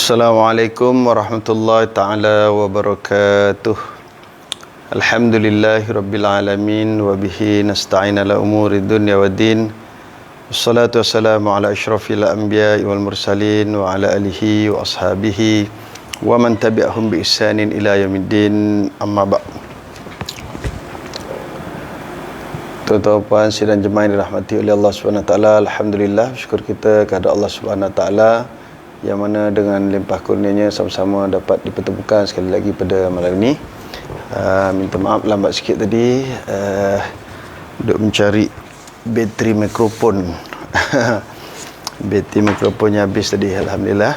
Assalamualaikum warahmatullahi ta'ala wabarakatuh. Alhamdulillahi rabbil alamin. Wabihi nasta'in ala umuri dunya wa din. Wassalatu wassalamu ala ashrafil anbiya wal mursalin. Wa ala alihi wa ashabihi wa man tabi'ahum bi ihsanin ila yaumiddin. Amma ba'd. Tuan-tuan puan sidang jemaah yang dirahmati oleh Allah SWT. Alhamdulillah, syukur kita kepada Allah SWT yang mana dengan limpah kurnianya sama-sama dapat dipertemukan sekali lagi pada malam ini. Minta maaf lambat sikit tadi, duk mencari bateri mikrofon. Bateri mikrofonnya habis tadi, alhamdulillah.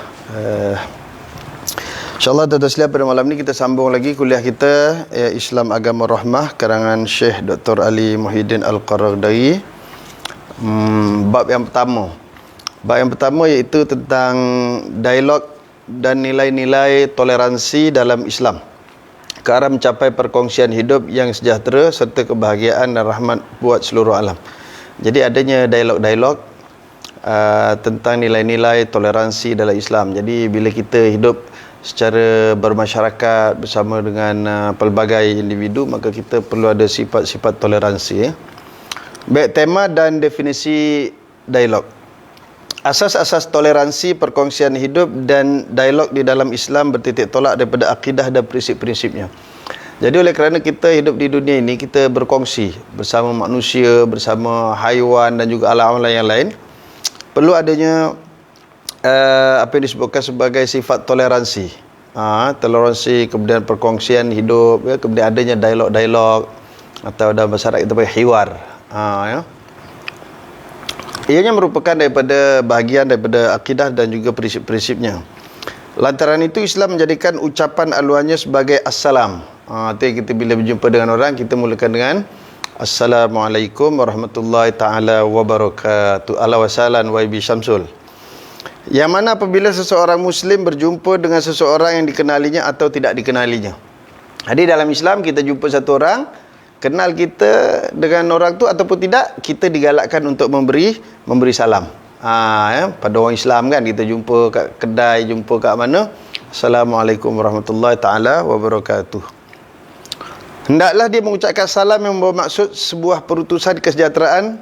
InsyaAllah tuan-tuan sekalian, pada malam ini kita sambung lagi kuliah kita, Islam Agama Rahmah, karangan Syekh Dr. Ali Muhyiddin Al-Qaradawi. Bab yang pertama. Bab yang pertama iaitu tentang dialog dan nilai-nilai toleransi dalam Islam ke arah mencapai perkongsian hidup yang sejahtera serta kebahagiaan dan rahmat buat seluruh alam. Jadi adanya dialog-dialog tentang nilai-nilai toleransi dalam Islam. Jadi bila kita hidup secara bermasyarakat bersama dengan pelbagai individu, maka kita perlu ada sifat-sifat toleransi. Baik, tema dan definisi dialog. Asas-asas toleransi, perkongsian hidup dan dialog di dalam Islam bertitik tolak daripada akidah dan prinsip-prinsipnya. Jadi oleh kerana kita hidup di dunia ini, kita berkongsi bersama manusia, bersama haiwan dan juga alam-alam yang lain, perlu adanya apa yang disebutkan sebagai sifat toleransi. Toleransi, kemudian perkongsian hidup, kemudian adanya dialog-dialog, atau dalam bahasa Arab kita panggil hiwar. Ianya merupakan daripada bahagian daripada akidah dan juga prinsip-prinsipnya. Lantaran itu Islam menjadikan ucapan aluannya sebagai assalam. Itu kita bila berjumpa dengan orang, kita mulakan dengan Assalamualaikum warahmatullahi ta'ala wabarakatuh. Ala wasalan wa ibi syamsul. Yang mana apabila seseorang Muslim berjumpa dengan seseorang yang dikenalinya atau tidak dikenalinya. Jadi dalam Islam kita jumpa satu orang, kenal kita dengan orang tu ataupun tidak, kita digalakkan untuk memberi salam. Pada orang Islam kan, kita jumpa kat kedai, jumpa kat mana, Assalamualaikum warahmatullahi ta'ala wabarakatuh. Hendaklah dia mengucapkan salam yang membawa maksud sebuah perutusan kesejahteraan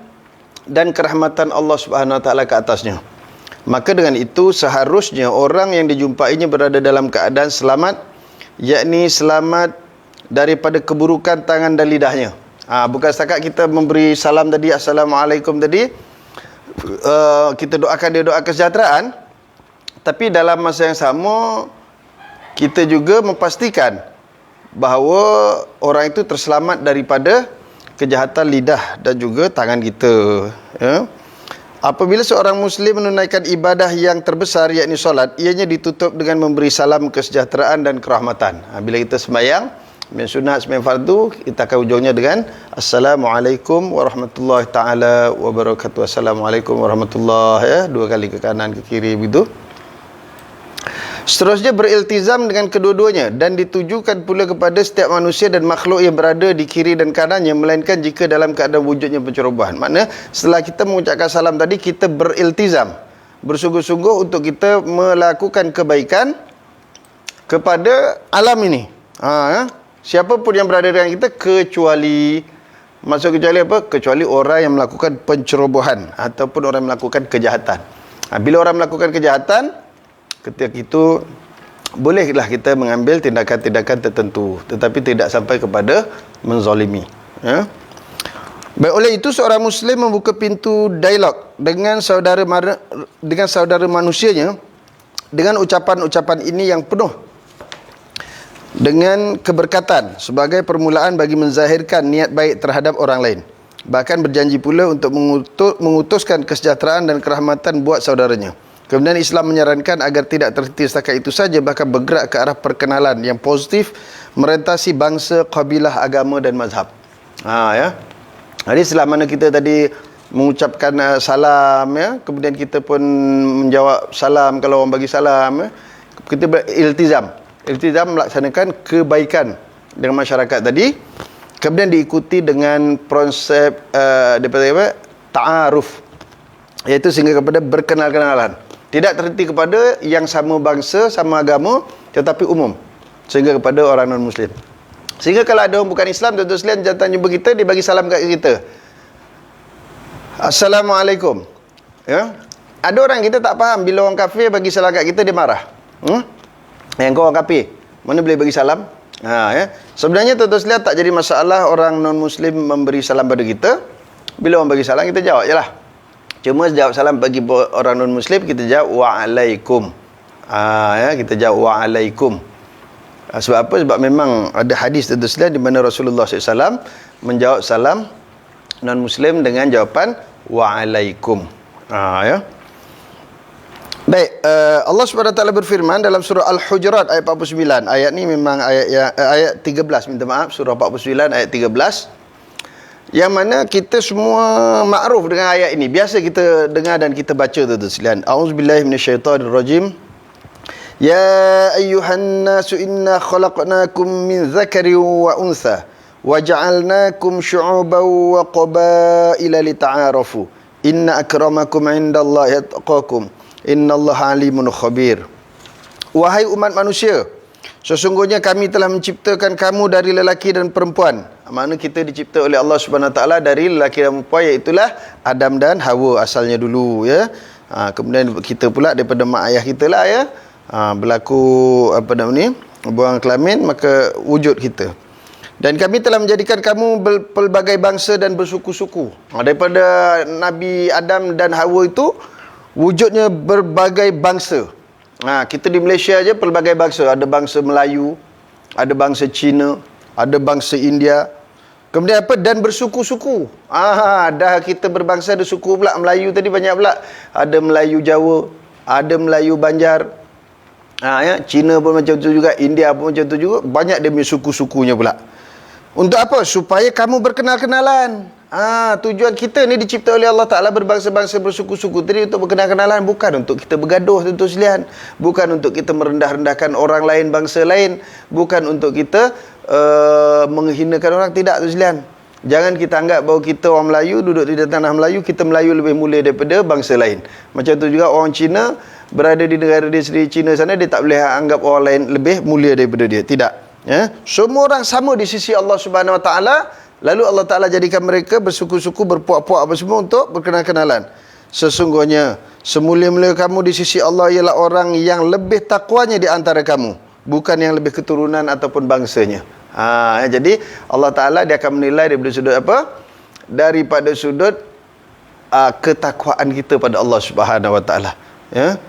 dan kerahmatan Allah Subhanahu Wa Taala ke atasnya. Maka dengan itu seharusnya orang yang dijumpainya berada dalam keadaan selamat, yakni selamat daripada keburukan tangan dan lidahnya. Bukan setakat kita memberi salam tadi, Assalamualaikum tadi, kita doakan dia doa kesejahteraan, tapi dalam masa yang sama kita juga memastikan bahawa orang itu terselamat daripada kejahatan lidah dan juga tangan kita. Apabila seorang Muslim menunaikan ibadah yang terbesar, yakni solat, ianya ditutup dengan memberi salam kesejahteraan dan kerahmatan. Bila kita sembahyang, sembahyang sunat, sembahyang fardu, kita akan ujungnya dengan Assalamualaikum warahmatullahi ta'ala wabarakatuh. Assalamualaikum warahmatullahi, dua kali ke kanan ke kiri begitu. Seterusnya beriltizam dengan kedua-duanya dan ditujukan pula kepada setiap manusia dan makhluk yang berada di kiri dan kanannya, melainkan jika dalam keadaan wujudnya pencerobohan. Maknanya setelah kita mengucapkan salam tadi, kita beriltizam, bersungguh-sungguh untuk kita melakukan kebaikan kepada alam ini. Siapa pun yang berada dengan kita, kecuali apa? Kecuali orang yang melakukan pencerobohan ataupun orang yang melakukan kejahatan. Bila orang melakukan kejahatan, ketika itu bolehlah kita mengambil tindakan-tindakan tertentu, tetapi tidak sampai kepada menzalimi. Baik, oleh itu seorang Muslim membuka pintu dialog dengan saudara manusianya dengan ucapan-ucapan ini yang penuh dengan keberkatan sebagai permulaan bagi menzahirkan niat baik terhadap orang lain. Bahkan berjanji pula untuk mengutuskan kesejahteraan dan kerahmatan buat saudaranya. Kemudian Islam menyarankan agar tidak terhenti setakat itu saja, bahkan bergerak ke arah perkenalan yang positif merentasi bangsa, kabilah, agama dan mazhab. Jadi selama mana kita tadi mengucapkan salam, kemudian kita pun menjawab salam kalau orang bagi salam, kita beriltizam melaksanakan kebaikan dengan masyarakat tadi, kemudian diikuti dengan konsep daripada ta'aruf, iaitu sehingga kepada berkenal-kenalan. Tidak terhenti kepada yang sama bangsa, sama agama, tetapi umum. Sehingga kepada orang non-Muslim. Sehingga kalau ada orang bukan Islam, tuan-tuan sekalian datang jumpa kita, dia bagi salam kat kita. Assalamualaikum. Ya? Ada orang kita tak faham, bila orang kafir bagi salam kat kita, dia marah. Yang kau orang kafir, mana boleh bagi salam? Ya. Sebenarnya tuan-tuan sekalian tak jadi masalah orang non-Muslim memberi salam pada kita. Bila orang bagi salam, kita jawab je lah. Cuma jawab salam bagi orang non-Muslim, kita jawab wa'alaikum. Ya, kita jawab wa'alaikum. Sebab apa? Sebab memang ada hadis tuan-tuan di mana Rasulullah SAW menjawab salam non-Muslim dengan jawapan wa'alaikum. Ya. Baik, Allah SWT berfirman dalam surah Al-Hujurat ayat 49. Ayat ni memang ayat 13, minta maaf, surah 49 ayat 13. Yang mana kita semua makruf dengan ayat ini. Biasa kita dengar dan kita baca tuan-tuan sekalian. A'udzubillahi minasyaitonirrajim. Ya ayyuhan nasu inna khalaqnakum min dzakarin wa untha wa ja'alnakum syu'uban wa qabaila lita'arafu. Inna akramakum 'indallahi atqakum. Innallaha 'alimun khabir. Wahai umat manusia, sesungguhnya kami telah menciptakan kamu dari lelaki dan perempuan. Makna kita dicipta oleh Allah Subhanahu Wa Taala dari lelaki dan perempuan, iaitulah Adam dan Hawa asalnya dulu, ya. Kemudian kita pula daripada mak ayah kita lah, ya. Berlaku apa nama ni, buang kelamin, maka wujud kita. Dan kami telah menjadikan kamu pelbagai bangsa dan bersuku-suku. Daripada Nabi Adam dan Hawa itu wujudnya berbagai bangsa. Kita di Malaysia aja pelbagai bangsa. Ada bangsa Melayu, ada bangsa Cina, ada bangsa India. Kemudian apa? Dan bersuku-suku. Dah kita berbangsa, ada suku pula. Melayu tadi banyak pula. Ada Melayu Jawa, ada Melayu Banjar. Ya, Cina pun macam tu juga, India pun macam tu juga. Banyak dia punya suku-sukunya pula. Untuk apa? Supaya kamu berkenal-kenalan. Tujuan kita ni dicipta oleh Allah Ta'ala berbangsa-bangsa, bersuku-suku tadi untuk berkenal-kenalan, bukan untuk kita bergaduh tuan-tuan sekalian, bukan untuk kita merendah-rendahkan orang lain, bangsa lain, bukan untuk kita menghinakan orang, tidak tuan sekalian. Jangan kita anggap bahawa kita orang Melayu duduk di tanah Melayu, kita Melayu lebih mulia daripada bangsa lain. Macam tu juga orang Cina berada di negara dia sendiri, Cina sana, dia tak boleh anggap orang lain lebih mulia daripada dia. Tidak, ya. Semua orang sama di sisi Allah Subhanahu Wa Taala. Lalu Allah Ta'ala jadikan mereka bersuku-suku, berpuak-puak apa semua untuk berkenal-kenalan. Sesungguhnya semulia-mulia kamu di sisi Allah ialah orang yang lebih takwanya di antara kamu, bukan yang lebih keturunan ataupun bangsanya. Jadi Allah Ta'ala dia akan menilai daripada sudut apa? Daripada sudut ketakwaan kita pada Allah Subhanahu Wa Ta'ala, ya.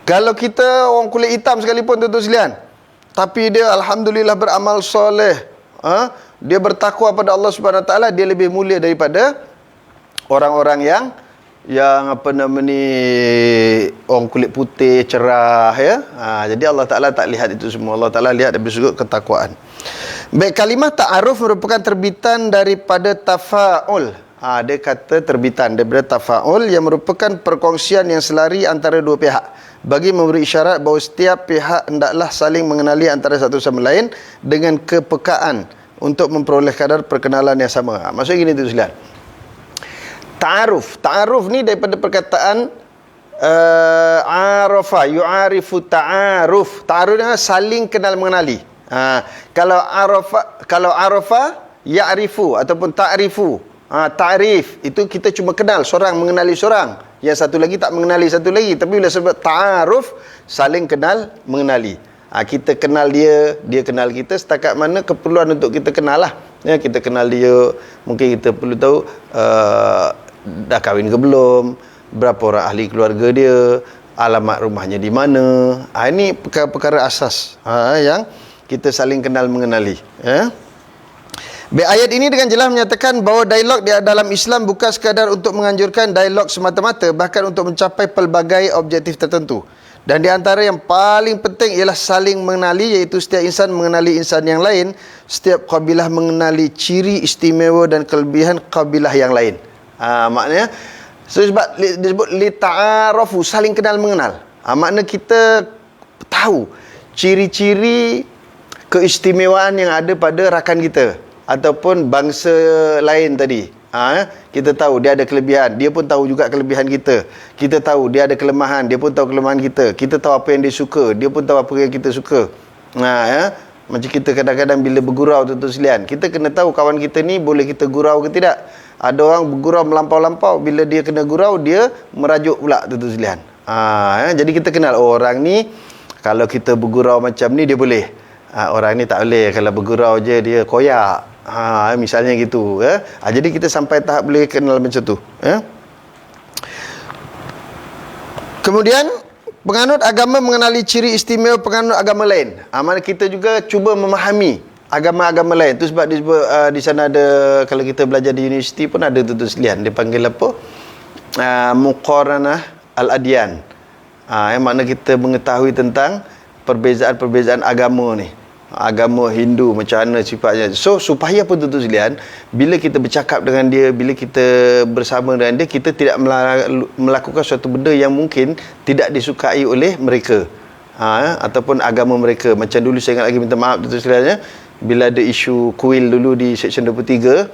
Kalau kita orang kulit hitam sekalipun tuan-tuan sekalian, tapi dia alhamdulillah beramal soleh, dia bertakwa pada Allah Subhanahu Wa Taala, dia lebih mulia daripada orang-orang yang apa nama ni, orang kulit putih cerah, ya. Jadi Allah Taala tak lihat itu semua. Allah Taala lihat dari sudut ketakwaan. Baik, kalimah ta'aruf merupakan terbitan daripada tafa'ul. Dia kata terbitan daripada tafa'ul yang merupakan perkongsian yang selari antara dua pihak bagi memberi isyarat bahawa setiap pihak hendaklah saling mengenali antara satu sama lain dengan kepekaan untuk memperoleh kadar perkenalan yang sama. Maksudnya gini tu sekalian. Ta'aruf ni daripada perkataan arafa, yu'arifu ta'aruf. Ta'aruf ni saling kenal mengenali. Kalau arafa ya'rifu ataupun ta'rifu. Ta'rif itu kita cuma kenal seorang, mengenali seorang. Yang satu lagi tak mengenali satu lagi. Tapi bila sebut ta'aruf, saling kenal mengenali. Kita kenal dia, dia kenal kita, setakat mana keperluan untuk kita kenal lah, ya. Kita kenal dia, mungkin kita perlu tahu dah kahwin ke belum, berapa orang ahli keluarga dia, alamat rumahnya di mana. Ini perkara-perkara asas yang kita saling kenal mengenali, ya. Ayat ini dengan jelas menyatakan bahawa dialog di dalam Islam bukan sekadar untuk menganjurkan dialog semata-mata, bahkan untuk mencapai pelbagai objektif tertentu. Dan di antara yang paling penting ialah saling mengenali, iaitu setiap insan mengenali insan yang lain, setiap kabilah mengenali ciri istimewa dan kelebihan kabilah yang lain. Maknanya sebab disebut li ta'arafu, saling kenal mengenal. Makna kita tahu ciri-ciri keistimewaan yang ada pada rakan kita ataupun bangsa lain tadi. Kita tahu dia ada kelebihan, dia pun tahu juga kelebihan kita. Kita tahu dia ada kelemahan, dia pun tahu kelemahan kita. Kita tahu apa yang dia suka, dia pun tahu apa yang kita suka. Macam kita kadang-kadang bila bergurau tuan-tuan sekalian, kita kena tahu kawan kita ni boleh kita gurau ke tidak. Ada orang bergurau melampau-lampau, bila dia kena gurau, dia merajuk pula tuan-tuan sekalian. Jadi kita kenal, orang ni kalau kita bergurau macam ni dia boleh. Orang ni tak boleh, kalau bergurau je dia koyak. Misalnya gitu. Jadi kita sampai tahap boleh kenal macam tu. Kemudian penganut agama mengenali ciri istimewa penganut agama lain. Mana kita juga cuba memahami agama-agama lain. Itu sebab disebut, di sana ada, kalau kita belajar di universiti pun ada tuan-tuan sekalian, dia panggil apa? Muqaranah al-adyan. Yang mana kita mengetahui tentang perbezaan-perbezaan agama ni. Agama Hindu macam mana sifatnya. So supaya apa tuan-tuan sekalian, bila kita bercakap dengan dia, bila kita bersama dengan dia, kita tidak melakukan suatu benda yang mungkin tidak disukai oleh mereka, ataupun agama mereka. Macam dulu saya ingat lagi, minta maaf tuan-tuan sekalian, bila ada isu kuil dulu di Seksyen 23,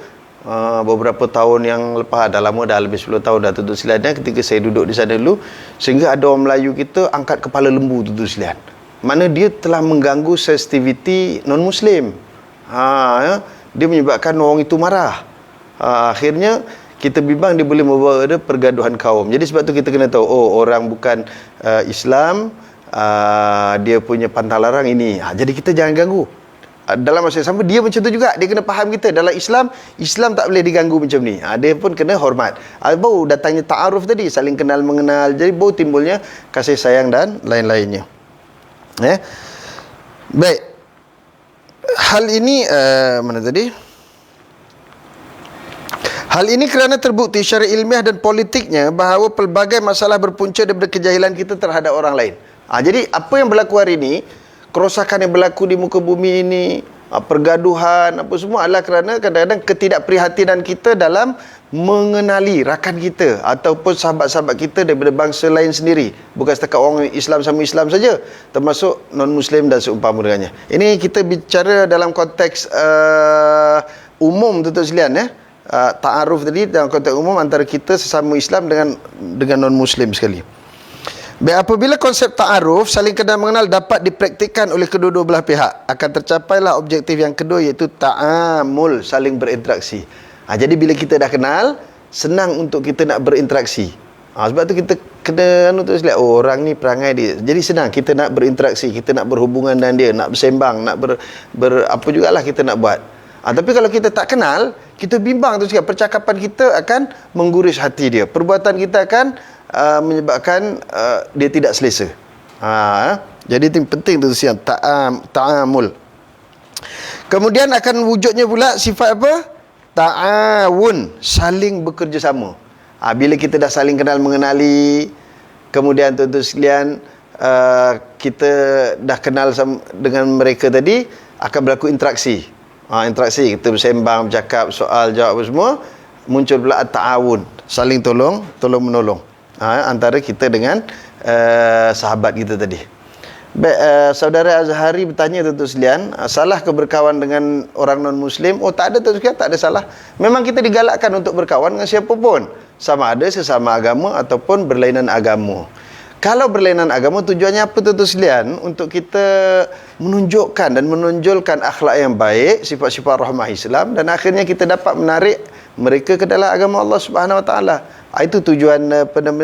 beberapa tahun yang lepas, dah lama, dah lebih 10 tahun dah tuan-tuan sekalian, ketika saya duduk di sana dulu, sehingga ada orang Melayu kita angkat kepala lembu tuan-tuan sekalian. Mana dia telah mengganggu sensitiviti non-Muslim. Dia menyebabkan orang itu marah. Akhirnya kita bimbang dia boleh membawa ada pergaduhan kaum. Jadi sebab tu kita kena tahu, orang bukan Islam, dia punya pantang larang ini. Jadi kita jangan ganggu. Dalam masa yang sama, dia macam tu juga. Dia kena faham kita. Dalam Islam tak boleh diganggu macam ni. Dia pun kena hormat. Baru datangnya ta'aruf tadi, saling kenal mengenal. Jadi baru timbulnya kasih sayang dan lain-lainnya. Baik. Hal ini mana tadi? Hal ini kerana terbukti secara ilmiah dan politiknya bahawa pelbagai masalah berpunca daripada kejahilan kita terhadap orang lain. Jadi apa yang berlaku hari ini, kerosakan yang berlaku di muka bumi ini, pergaduhan, apa semua adalah kerana kadang-kadang ketidakprihatinan kita dalam mengenali rakan kita ataupun sahabat-sahabat kita daripada bangsa lain sendiri. Bukan setakat orang Islam sama Islam saja, termasuk non-Muslim dan seumpama dengannya. Ini kita bicara dalam konteks umum tuan-tuan sekalian, ta'aruf tadi dalam konteks umum antara kita sesama Islam dengan non-Muslim sekali. Baik, apabila konsep ta'aruf, saling kenal mengenal, dapat dipraktikkan oleh kedua-dua belah pihak, akan tercapailah objektif yang kedua, iaitu ta'amul, saling berinteraksi. Jadi bila kita dah kenal, senang untuk kita nak berinteraksi. Sebab tu kita kena orang ni perangai dia. Jadi senang kita nak berinteraksi, kita nak berhubungan dengan dia, nak bersembang, nak apa jugalah kita nak buat. Tapi kalau kita tak kenal, kita bimbang tu sikit. Percakapan kita akan mengguris hati dia. Perbuatan kita akan menyebabkan dia tidak selesa. Jadi itu penting tu siang, ta'amul. Kemudian akan wujudnya pula sifat apa? Ta'awun, saling bekerjasama. Bila kita dah saling kenal mengenali, kemudian tuan-tuan sekalian, kita dah kenal dengan mereka tadi, akan berlaku interaksi. Interaksi, kita bersembang, bercakap, soal, jawab apa semua, muncul pula ta'awun, saling tolong-menolong antara kita dengan sahabat kita tadi. Baik, saudara Azhari bertanya tuan-tuan sekalian, salah ke berkawan dengan orang non-Muslim? Tak ada tuan-tuan sekalian, tak ada salah. Memang kita digalakkan untuk berkawan dengan siapa pun, sama ada sesama agama ataupun berlainan agama. Kalau berlainan agama, tujuannya apa tuan-tuan sekalian? Untuk kita menunjukkan dan menonjolkan akhlak yang baik, sifat-sifat rahmah Islam, dan akhirnya kita dapat menarik mereka ke dalam agama Allah Subhanahu Wa Taala. Itu tujuan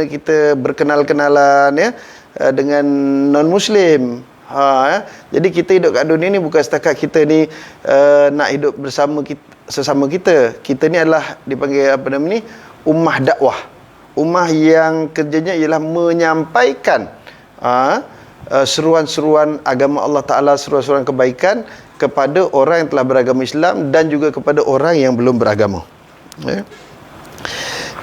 kita berkenal-kenalan dengan non-Muslim. Jadi kita hidup kat dunia ni bukan setakat kita ni nak hidup bersama sesama kita. Kita ni adalah dipanggil ummah dakwah. Ummah yang kerjanya ialah menyampaikan seruan-seruan agama Allah Ta'ala, seruan-seruan kebaikan kepada orang yang telah beragama Islam dan juga kepada orang yang belum beragama.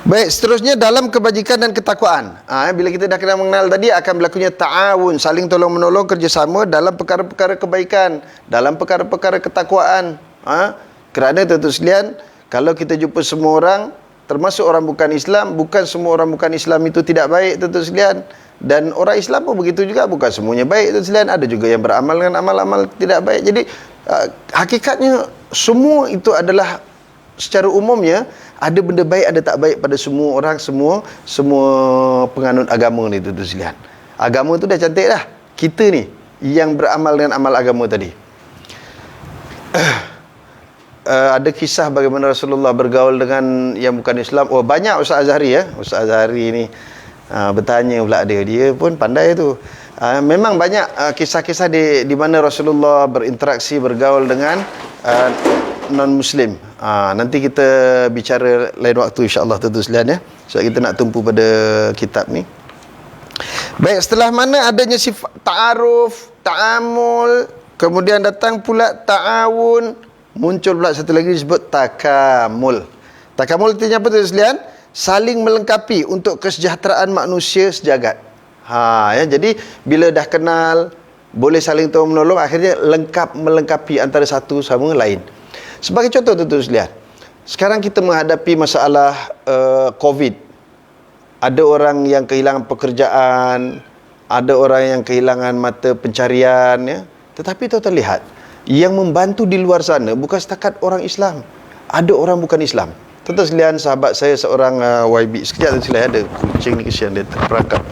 Baik, seterusnya dalam kebajikan dan ketakwaan. Bila kita dah kenal mengenal tadi, akan berlakunya ta'awun, saling tolong-menolong, kerjasama dalam perkara-perkara kebaikan, dalam perkara-perkara ketakwaan. Kerana tuan-tuan sekalian, kalau kita jumpa semua orang, termasuk orang bukan Islam, bukan semua orang bukan Islam itu tidak baik tuan-tuan sekalian. Dan orang Islam pun begitu juga, bukan semuanya baik tuan-tuan sekalian. Ada juga yang beramal dengan amal-amal tidak baik. Jadi hakikatnya semua itu adalah secara umumnya ada benda baik ada tak baik pada semua orang, semua penganut agama ni tuan-tuan sekalian. Agama tu dah cantik dah. Kita ni yang beramal dengan amal agama tadi. Ada kisah bagaimana Rasulullah bergaul dengan yang bukan Islam. Oh, banyak Ustaz Azhari ya. Ustaz Azhari ni bertanya pula dia pun pandai tu. Memang banyak kisah-kisah di mana Rasulullah berinteraksi, bergaul dengan non-Muslim. Nanti kita bicara lain waktu insya-Allah tuan-tuan sekalian ya. Sebab kita nak tumpu pada kitab ni. Baik, setelah mana adanya sifat ta'aruf, ta'amul, kemudian datang pula ta'awun, muncul pula satu lagi disebut takamul. Takamul artinya apa tuan-tuan sekalian? Saling melengkapi untuk kesejahteraan manusia sejagat. Ya, jadi bila dah kenal, boleh saling tolong menolong, akhirnya melengkapi antara satu sama lain. Sebagai contoh tuan-tuan sekalian, sekarang kita menghadapi masalah COVID. Ada orang yang kehilangan pekerjaan, ada orang yang kehilangan mata pencarian ya. Tetapi tuan-tuan lihat, yang membantu di luar sana bukan setakat orang Islam. Ada orang bukan Islam. Tuan-tuan sekalian, sahabat saya seorang YB. Sekejap tuan sekalian, ada kucing ni kesian dia terperangkap.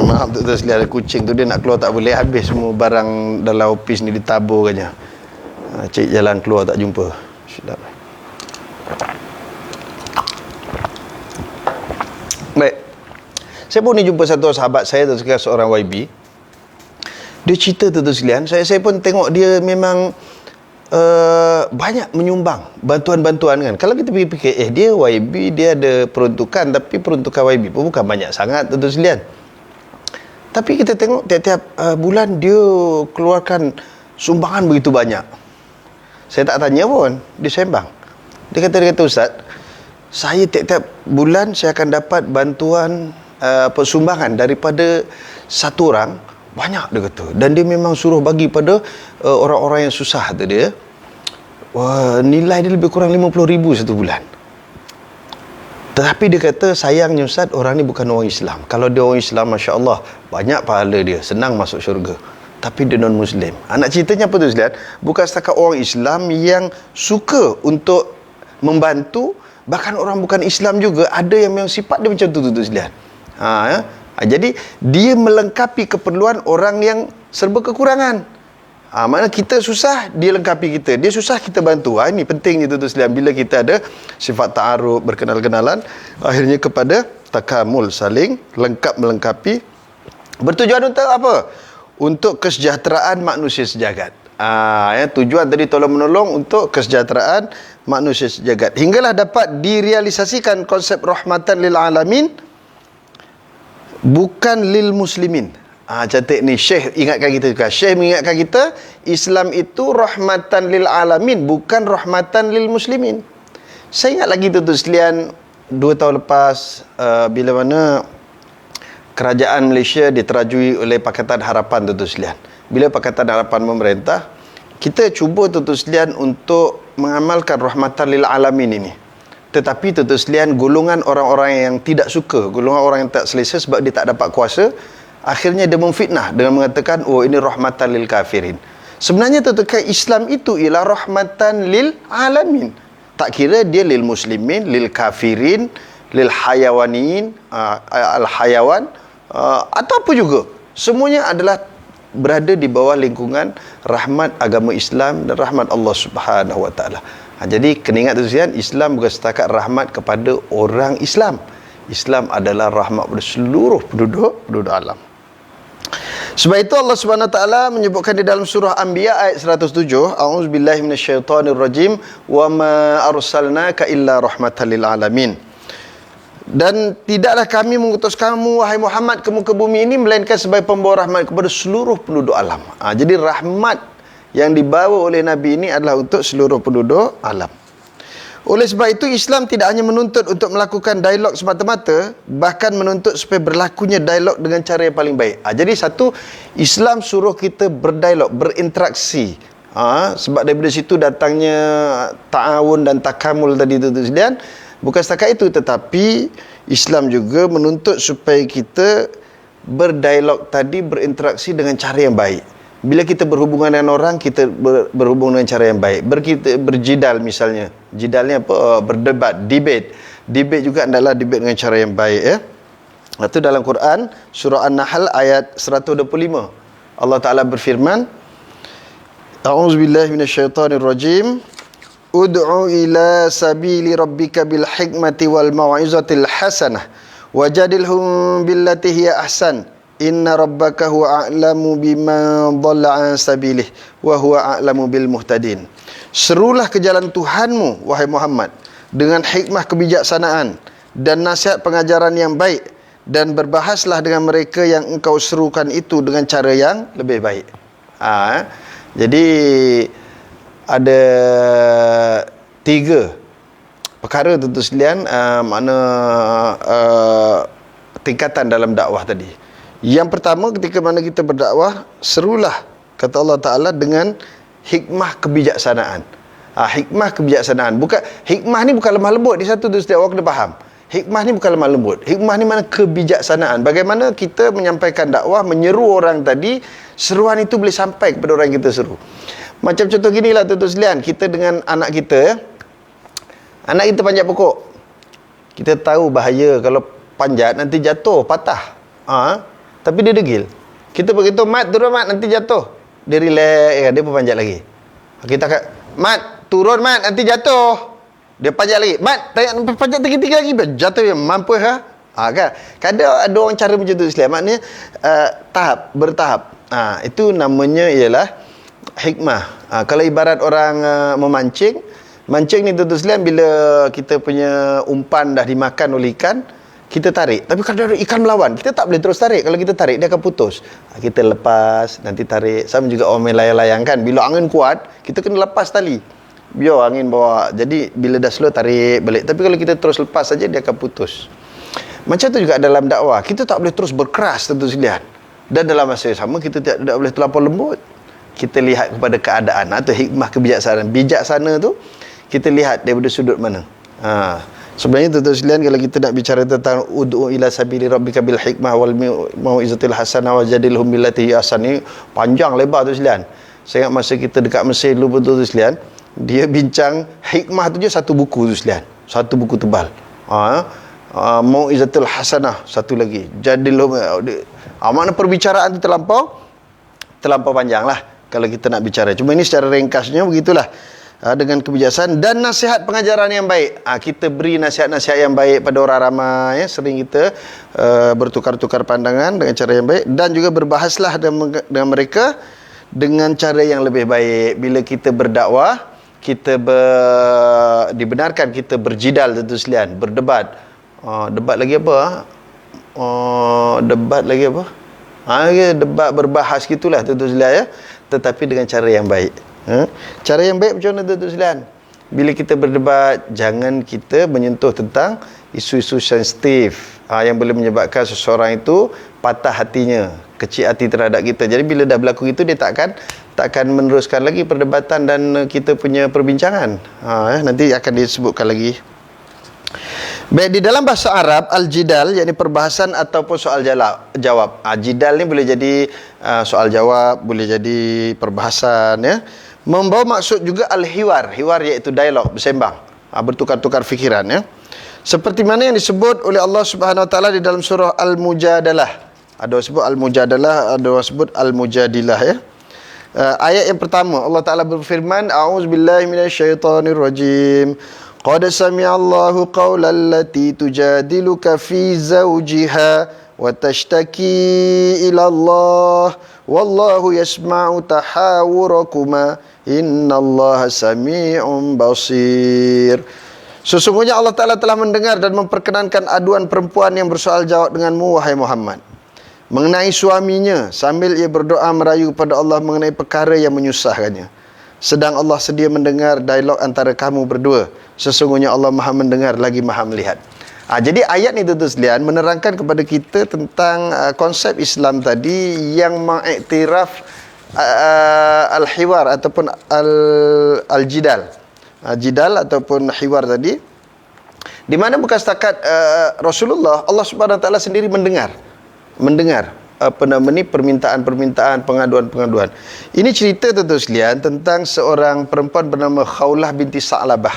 Maaf tuan-tuan sekalian, ada kucing tu dia nak keluar tak boleh, habis semua barang dalam ofis ni ditabur katnya. Cari jalan keluar tak jumpa. Sedap. Baik. Saya pun ni jumpa satu sahabat saya tu sekalian, seorang YB. Dia cerita tuan-tuan sekalian, saya pun tengok dia memang banyak menyumbang bantuan-bantuan kan. Kalau kita fikir dia YB, dia ada peruntukan, tapi peruntukan YB pun bukan banyak sangat tuan-tuan sekalian. Tapi kita tengok tiap-tiap bulan dia keluarkan sumbangan begitu banyak. Saya tak tanya pun, dia sembang. Dia kata Ustaz, saya tiap-tiap bulan saya akan dapat bantuan persumbangan daripada satu orang, banyak dia kata. Dan dia memang suruh bagi pada orang-orang yang susah tu dia. Wah, nilai dia lebih kurang 50,000 satu bulan. Tetapi dia kata, sayangnya Ustaz, orang ni bukan orang Islam. Kalau dia orang Islam, Masya Allah, banyak pahala dia, senang masuk syurga. Tapi dia non-Muslim. Nak ceritanya apa tu Ustaz? Bukan setakat orang Islam yang suka untuk membantu, bahkan orang bukan Islam juga, ada yang memang sifat dia macam tu Ustaz. Jadi, dia melengkapi keperluan orang yang serba kekurangan. Maknanya kita susah, dia lengkapi kita. Dia susah, kita bantu. Ini pentingnya tuan-tuan sekalian. Bila kita ada sifat ta'aruf, berkenal-kenalan, akhirnya kepada takamul, saling lengkap melengkapi. Bertujuan untuk apa? Untuk kesejahteraan manusia sejagat. Tujuan tadi tolong-menolong untuk kesejahteraan manusia sejagat. Hinggalah dapat direalisasikan konsep rahmatan lil alamin, bukan lil muslimin. Cantik ni, Syekh ingatkan kita juga. Syekh mengingatkan kita, Islam itu rahmatan lil alamin, bukan rahmatan lil muslimin. Saya ingat lagi tuan-tuan sekalian, 2 tahun lepas, bila mana kerajaan Malaysia diterajui oleh Pakatan Harapan tuan-tuan sekalian. Bila Pakatan Harapan memerintah, kita cuba tuan-tuan sekalian untuk mengamalkan rahmatan lil alamin ini. Tetapi tuan-tuan sekalian, golongan orang-orang yang tidak suka, golongan orang yang tak selesa sebab dia tak dapat kuasa, akhirnya dia memfitnah dengan mengatakan, oh ini rahmatan lil kafirin. Sebenarnya tuan-tuan, Islam itu ialah rahmatan lil alamin. Tak kira dia lil muslimin, lil kafirin, lil hayawanin, al hayawan, atau apa juga. Semuanya adalah berada di bawah lingkungan rahmat agama Islam dan rahmat Allah Subhanahu wa taala. Jadi kena ingat tuan-tuan, Islam bukan setakat rahmat kepada orang Islam. Islam adalah rahmat kepada seluruh penduduk alam. Sebab itu Allah Subhanahu wa taala menyebutkan di dalam surah Anbiya ayat 107, a'udzubillahi minasyaitonirrajim, wa ma arsalnaka illa rahmatan lil alamin. Dan tidaklah kami mengutus kamu wahai Muhammad ke muka bumi ini melainkan sebagai pembawa rahmat kepada seluruh penduduk alam. Jadi rahmat yang dibawa oleh Nabi ini adalah untuk seluruh penduduk alam. Oleh sebab itu, Islam tidak hanya menuntut untuk melakukan dialog semata-mata, bahkan menuntut supaya berlakunya dialog dengan cara yang paling baik. Jadi satu, Islam suruh kita berdialog, berinteraksi. Sebab daripada situ datangnya ta'awun dan takamul tadi tu sekalian. Bukan setakat itu, tetapi Islam juga menuntut supaya kita berdialog tadi, berinteraksi dengan cara yang baik. Bila kita berhubungan dengan orang, kita berhubung dengan cara yang baik. Berjidal misalnya. Jidalnya apa? Berdebat, debate. Debate juga adalah debate dengan cara yang baik, ya. Itu dalam Quran surah An-Nahl ayat 125. Allah Taala berfirman, A'udzubillahi minasyaitonirrajim. Ud'u ila sabili rabbika bil hikmati wal mau'izatil hasanah wajadilhum billati hiya ahsan. Inna rabbaka huwa a'lamu biman dhalla an sabilih wa huwa a'lamu bil muhtadin. Serulah ke jalan Tuhanmu wahai Muhammad dengan hikmah kebijaksanaan dan nasihat pengajaran yang baik, dan berbahaslah dengan mereka yang engkau serukan itu dengan cara yang lebih baik. Jadi ada 3 perkara tentu sekalian, makna tingkatan dalam dakwah tadi. Yang pertama, ketika mana kita berdakwah, serulah, kata Allah Ta'ala, dengan hikmah kebijaksanaan. Hikmah kebijaksanaan. Hikmah ni bukan lemah lembut. Di satu tu setiap orang kena faham. Hikmah ni bukan lemah lembut. Hikmah ni mana kebijaksanaan. Bagaimana kita menyampaikan dakwah, menyeru orang tadi, seruan itu boleh sampai kepada orang yang kita seru. Macam contoh ginilah tuan-tuan sekalian, kita dengan anak kita, anak kita panjat pokok. Kita tahu bahaya kalau panjat nanti jatuh, patah. Tapi dia degil. Kita beritahu, Mat, turun Mat, nanti jatuh. Dia relax, dia pun panjat lagi. Kita kata, Mat, turun Mat, nanti jatuh. Dia panjat lagi. Mat, panjat tinggi-tinggi lagi. Jatuh yang mampu kan? Kadang ada orang cara macam tu sekalian. Maknanya bertahap. Itu namanya ialah hikmah. Kalau ibarat orang memancing, mancing ni tentu sekalian, bila kita punya umpan dah dimakan oleh ikan, kita tarik. Tapi kalau ada ikan melawan, kita tak boleh terus tarik. Kalau kita tarik, dia akan putus. Kita lepas, nanti tarik. Sama juga orang main layang-layang kan. Bila angin kuat, kita kena lepas tali. Biar angin bawa. Jadi bila dah slow, tarik balik. Tapi kalau kita terus lepas saja, dia akan putus. Macam tu juga dalam dakwah. Kita tak boleh terus berkeras tentu sekalian. Dan dalam masa yang sama, kita tidak boleh terlampau lembut. Kita lihat kepada keadaan. Itu hikmah kebijaksanaan. Bijaksana tu, kita lihat daripada sudut mana. Sebenarnya tuan-tuan sekalian, kalau kita nak bicara tentang ud'u ila sabili rabbika bil hikmah wal mau'izatil hasanah wajadilhum billati hi ahsan, ni panjang lebar tu sekalian. Saya ingat masa kita dekat Mesir dulu betul tu sekalian, dia bincang hikmah tu je satu buku tu sekalian. Satu buku tebal. Mau'izatul hasanah satu lagi. Jadilhum, makna perbicaraan tu terlampau panjang lah kalau kita nak bicara. Cuma ini secara ringkasnya begitulah. Dengan kebijaksanaan dan nasihat pengajaran yang baik. Kita beri nasihat-nasihat yang baik pada orang ramai, ya. Sering kita bertukar-tukar pandangan dengan cara yang baik, dan juga berbahaslah dengan mereka dengan cara yang lebih baik. Bila kita berdakwah, kita dibenarkan kita berjidal tentu sekalian, berdebat. Debat lagi apa? Debat lagi apa? Debat berbahas gitulah tentu sekalian, ya. Tetapi dengan cara yang baik. Cara yang baik macam mana tuan-tuan sekalian? Bila kita berdebat, jangan kita menyentuh tentang isu-isu sensitif yang boleh menyebabkan seseorang itu patah hatinya, kecil hati terhadap kita. Jadi bila dah berlaku itu, dia takkan meneruskan lagi perdebatan dan kita punya perbincangan. Nanti akan disebutkan lagi. Baik, di dalam bahasa Arab, al-jidal, yakni perbahasan ataupun soal jawab. Jidal ni boleh jadi soal jawab, boleh jadi perbahasan, ya. Membawa maksud juga al-hiwar. Hiwar iaitu dialog, bersembang, bertukar-tukar fikiran, ya. Seperti mana yang disebut oleh Allah Subhanahu Wa Taala di dalam surah Al-Mujadalah. Ada orang sebut Al-Mujadalah, ada orang sebut Al-Mujadilah, ya. Ayat yang pertama, Allah Taala berfirman, A'udzubillahi minasyaitonirrajim. Qad sami'allahu qawlan allati tujadiluka fi zawjiha wa tashtaki ila Allah wallahu yasma'u tahawurakuma innallaha sami'un basir. Sesungguhnya Allah Ta'ala telah mendengar dan memperkenankan aduan perempuan yang bersoal jawab denganmu, wahai Muhammad, mengenai suaminya, sambil ia berdoa merayu kepada Allah mengenai perkara yang menyusahkannya. Sedang Allah sedia mendengar dialog antara kamu berdua. Sesungguhnya Allah Maha mendengar lagi Maha melihat. Jadi ayat ni tuan-tuan sekalian menerangkan kepada kita tentang konsep Islam tadi yang mengiktiraf al-hiwar ataupun al-jidal. Jidal ataupun hiwar tadi, di mana bukan setakat Rasulullah, Allah Subhanahu Wa Taala sendiri mendengar permintaan-permintaan, pengaduan-pengaduan. Ini cerita tuan-tuan sekalian tentang seorang perempuan bernama Khawlah binti Sa'labah.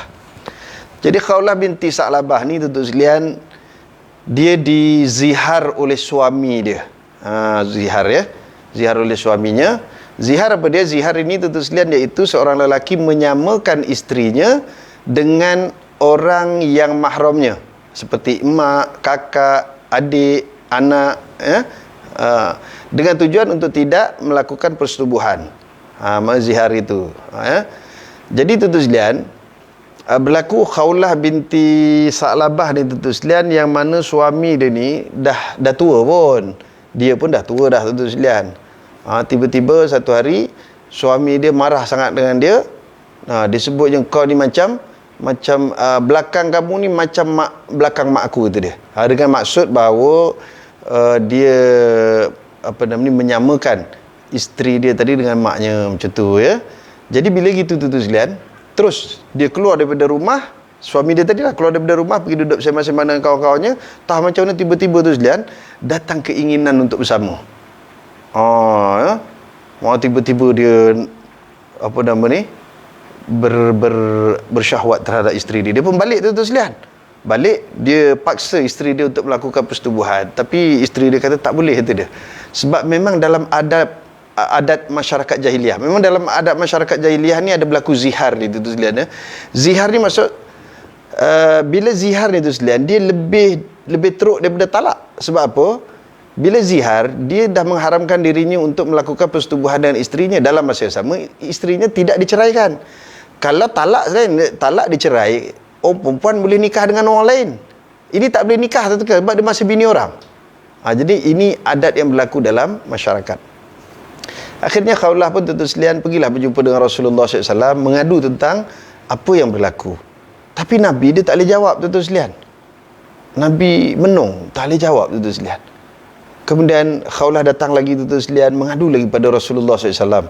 Jadi Khawlah binti Sa'labah ni tuan-tuan sekalian, dia dizihar oleh suami dia. Zihar oleh suaminya. Zihar apa dia? Zihar ini tuan-tuan sekalian iaitu seorang lelaki menyamakan isterinya dengan orang yang mahramnya, seperti emak, kakak, adik, anak, dengan tujuan untuk tidak melakukan persetubuhan. Zihar itu. Jadi tuan-tuan sekalian, berlaku Khawlah binti Sa'labah ni tuan-tuan sekalian, yang mana suami dia ni dah tua pun. Dia pun dah tua dah tuan-tuan sekalian. Tiba-tiba satu hari suami dia marah sangat dengan dia. Dia sebut je, kau ni macam belakang kamu ni macam belakang mak aku, tu dia. Dengan maksud bahawa dia menyamakan isteri dia tadi dengan maknya, macam tu ya. Jadi bila gitu tuan-tuan sekalian, terus dia keluar daripada rumah. Suami dia tadi lah keluar daripada rumah, pergi duduk bersama-sama dengan kawan-kawannya. Entah macam mana tiba-tiba tu sekalian datang keinginan untuk bersama. Tiba-tiba dia bersyahwat terhadap isteri dia. Dia pun balik tuan-tuan sekalian. Balik, dia paksa isteri dia untuk melakukan persetubuhan. Tapi isteri dia kata tak boleh, kata dia. Sebab memang dalam adat masyarakat jahiliah, memang dalam adat masyarakat jahiliah ni ada berlaku zihar ni tuan-tuan sekalian. Zihar ni maksud bila zihar ni tuan sekalian, dia lebih teruk daripada talak. Sebab apa? Bila zihar, dia dah mengharamkan dirinya untuk melakukan persetubuhan dengan isterinya. Dalam masa yang sama, isterinya tidak diceraikan. Kalau talak dicerai, perempuan boleh nikah dengan orang lain. Ini tak boleh nikah sebab dia masih bini orang. Jadi ini adat yang berlaku dalam masyarakat. Akhirnya Khawlah pun tuan-tuan sekalian pergilah berjumpa dengan Rasulullah SAW, mengadu tentang apa yang berlaku. Tapi Nabi dia tak boleh jawab tuan-tuan sekalian. Nabi menung, tak boleh jawab tuan-tuan sekalian. Kemudian Khawlah datang lagi tuan-tuan sekalian, mengadu lagi pada Rasulullah SAW.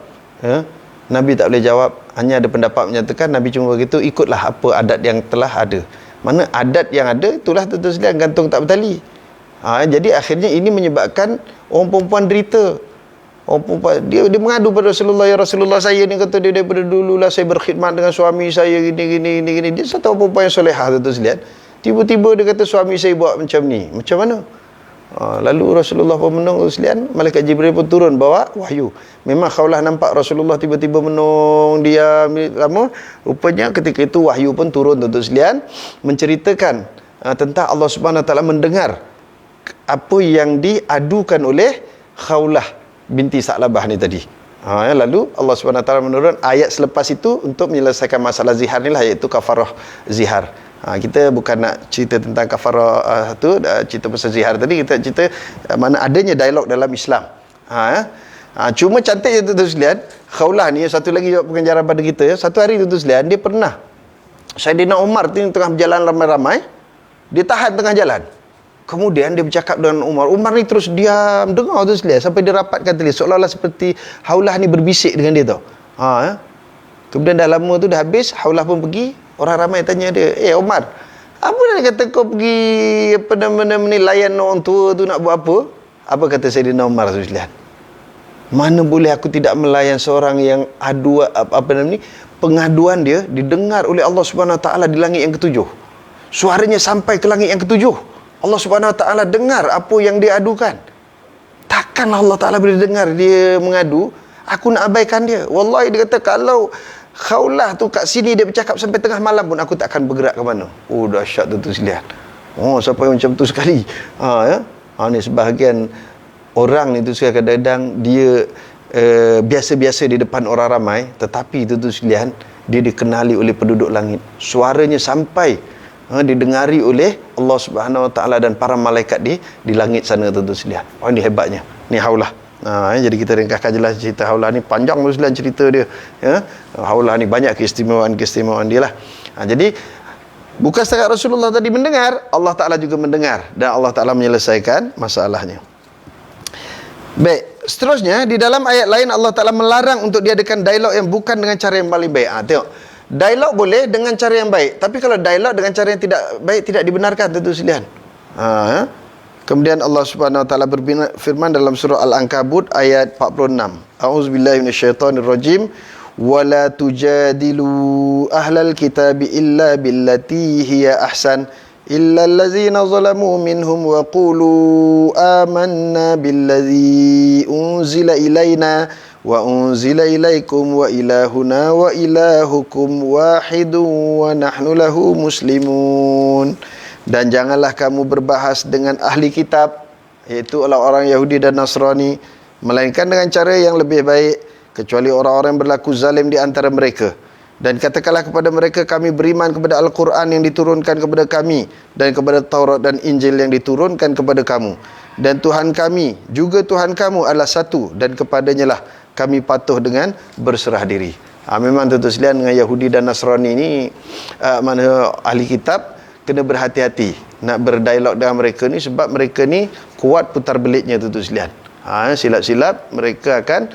Nabi tak boleh jawab, hanya ada pendapat menyatakan Nabi cuma begitu, ikutlah apa adat yang telah ada. Mana adat yang ada, itulah tuan-tuan sekalian, gantung tak bertali. Jadi akhirnya ini menyebabkan orang perempuan derita. Orang perempuan, dia mengadu pada Rasulullah, ya Rasulullah, saya ni kata dia daripada dululah saya berkhidmat dengan suami saya gini. Dia satu orang perempuan yang solehah tuan-tuan sekalian. Tiba-tiba dia kata suami saya buat macam ni. Macam mana? Lalu Rasulullah pun menung tuan sekalian. Malaikat Jibril pun turun bawa wahyu. Memang Khawlah nampak Rasulullah tiba-tiba menung, diam lama. Rupanya ketika itu wahyu pun turun tuan sekalian, menceritakan tentang Allah Subhanahu Wa Taala mendengar apa yang diadukan oleh Khawlah binti Sa'labah ni tadi. Lalu Allah Subhanahu Wa Taala menurun ayat selepas itu untuk menyelesaikan masalah zihar ni lah, iaitu kafarah zihar. Kita bukan nak cerita tentang kafarah cerita pasal zihar tadi, kita cerita mana adanya dialog dalam Islam. Cuma cantik je tuan-tuan sekalian, Khawlah ni satu lagi jawab pengajaran pada kita ya. Satu hari tuan-tuan sekalian, dia pernah Saidina Umar tu tengah berjalan ramai-ramai, dia tahan tengah jalan. Kemudian dia bercakap dengan Umar. Umar ni terus diam, dengar tu sekalian sampai dia rapatkan telinga, seolah-olah seperti Khawlah ni berbisik dengan dia tau. Kemudian dah lama tu dah habis, Khawlah pun pergi. Orang ramai tanya dia, Umar, apa dia kata kau pergi layan orang tua tu nak buat apa? Apa kata Saidina Umar tu sekalian? Mana boleh aku tidak melayan seorang yang pengaduan dia didengar oleh Allah Subhanahu Wa Taala di langit yang ketujuh. Suaranya sampai ke langit yang ketujuh. Allah Subhanahu Wa Taala dengar apa yang dia adukan. Takkanlah Allah Taala bila dengar dia mengadu, aku nak abaikan dia. Wallahi dia kata, kalau Khawlah tu kat sini dia bercakap sampai tengah malam pun aku tak akan bergerak ke mana. Dahsyat tu sekalian. Sampai macam tu sekali. Ni sebahagian orang ni tu kadang-kadang dia biasa-biasa di depan orang ramai, tetapi tu sekalian dia dikenali oleh penduduk langit. Suaranya sampai didengari oleh Allah Subhanahu Wa Taala dan para malaikat di langit sana tu sekalian. Ini hebatnya. Ni Khawlah. Jadi kita ringkaskan jelas cerita Khawlah ni, panjang tu sekalian cerita dia. Khawlah ni banyak keistimewaan dia lah. Jadi bukan setakat Rasulullah tadi mendengar, Allah Ta'ala juga mendengar dan Allah Ta'ala menyelesaikan masalahnya. Baik, Seterusnya, di dalam ayat lain Allah Ta'ala melarang untuk diadakan dialog yang bukan dengan cara yang paling baik. Tengok. Dialog boleh dengan cara yang baik. Tapi kalau dialog dengan cara yang tidak baik, tidak dibenarkan, tentu sekalian. Kemudian Allah Subhanahu Wa Ta'ala berfirman dalam surah Al-Ankabut ayat 46. A'udzubillahi minasyaitonirrajim. وَلَا تُجَادِلُوا أَهْلَ الْكِتَابِ إِلَّا بِالَّتِي هِيَ أَحْسَنُ إلا الذين ظلموا منهم وقولوا آمنا بالذي أنزل إلينا وأنزل إليكم وإلهنا وإلهكم واحد ونحن له مسلمون. Dan janganlah kamu berbahas dengan ahli kitab, iaitu orang Yahudi dan Nasrani, melainkan dengan cara yang lebih baik, kecuali orang-orang yang berlaku zalim di antara mereka. Dan katakanlah kepada mereka, kami beriman kepada Al-Quran yang diturunkan kepada kami, dan kepada Taurat dan Injil yang diturunkan kepada kamu. Dan Tuhan kami, juga Tuhan kamu adalah satu, dan kepadanya lah kami patuh dengan berserah diri. Memang tentu sekalian dengan Yahudi dan Nasrani ini, mana ahli kitab, kena berhati-hati nak berdialog dengan mereka ni, sebab mereka ni kuat putar beliknya tentu sekalian. Silap-silap mereka akan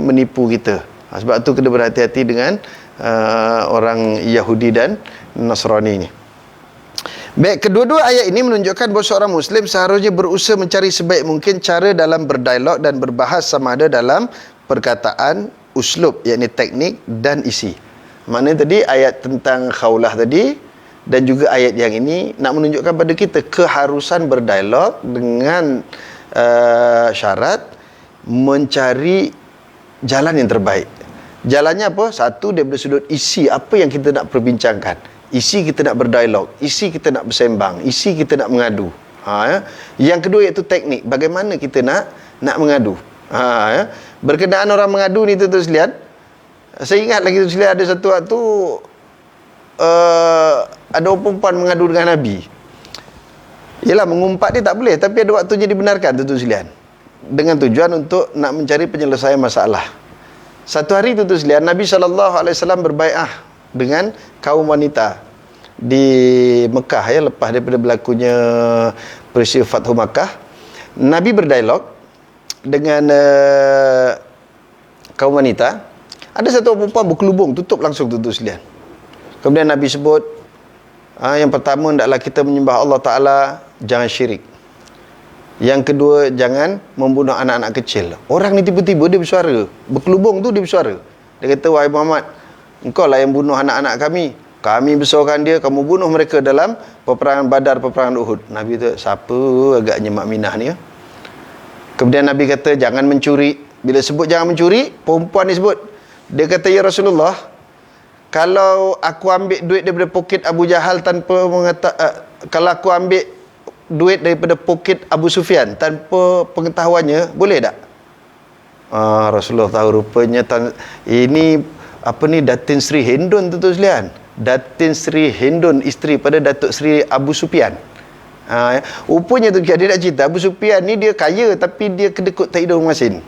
menipu kita. Sebab tu kena berhati-hati dengan orang Yahudi dan Nasrani ni. Baik, kedua-dua ayat ini menunjukkan bahawa seorang Muslim seharusnya berusaha mencari sebaik mungkin cara dalam berdialog dan berbahas, sama ada dalam perkataan, uslub, yakni teknik dan isi. Maknanya tadi ayat tentang khaulah tadi dan juga ayat yang ini nak menunjukkan pada kita keharusan berdialog dengan syarat mencari jalan yang terbaik. Jalannya apa? Satu, daripada sudut isi apa yang kita nak perbincangkan. Isi kita nak berdialog, isi kita nak bersembang, isi kita nak mengadu. Yang kedua iaitu teknik. Bagaimana kita nak mengadu. Berkenaan orang mengadu ni tuan-tuan sekalian, saya ingat lagi tuan sekalian, ada satu waktu ada orang perempuan mengadu dengan Nabi. Yalah, mengumpat dia tak boleh, tapi ada waktunya dibenarkan tuan-tuan sekalian, dengan tujuan untuk nak mencari penyelesaian masalah. Satu hari tu sekalian, Nabi SAW berbai'ah dengan kaum wanita di Mekah, lepas daripada berlakunya peristiwa Fathu Makkah. Nabi berdialog dengan kaum wanita. Ada satu perempuan berkelubung, tutup langsung tu sekalian. Kemudian Nabi sebut, yang pertama, hendaklah kita menyembah Allah Ta'ala, jangan syirik. Yang kedua, jangan membunuh anak-anak kecil. Orang ni tiba-tiba dia bersuara. Berkelubung tu dia bersuara. Dia kata, wahai Muhammad, engkau lah yang bunuh anak-anak kami. Kami besarkan dia, kamu bunuh mereka dalam peperangan Badar, peperangan Uhud. Nabi kata, siapa agaknya Mak Minah ni? Kemudian Nabi kata, jangan mencuri. Bila sebut jangan mencuri, perempuan ni sebut. Dia kata, ya Rasulullah, kalau aku ambil duit daripada poket Abu Jahal tanpa kalau aku ambil duit daripada poket Abu Sufyan tanpa pengetahuannya, boleh tak? Rasulullah tahu rupanya ini Datin Sri Hindun tu sekalian. Datin Sri Hindun, isteri pada Datuk Sri Abu Sufyan. Rupanya tu dia nak cerita, Abu Sufyan ni dia kaya tapi dia kedekut tak hidung masin.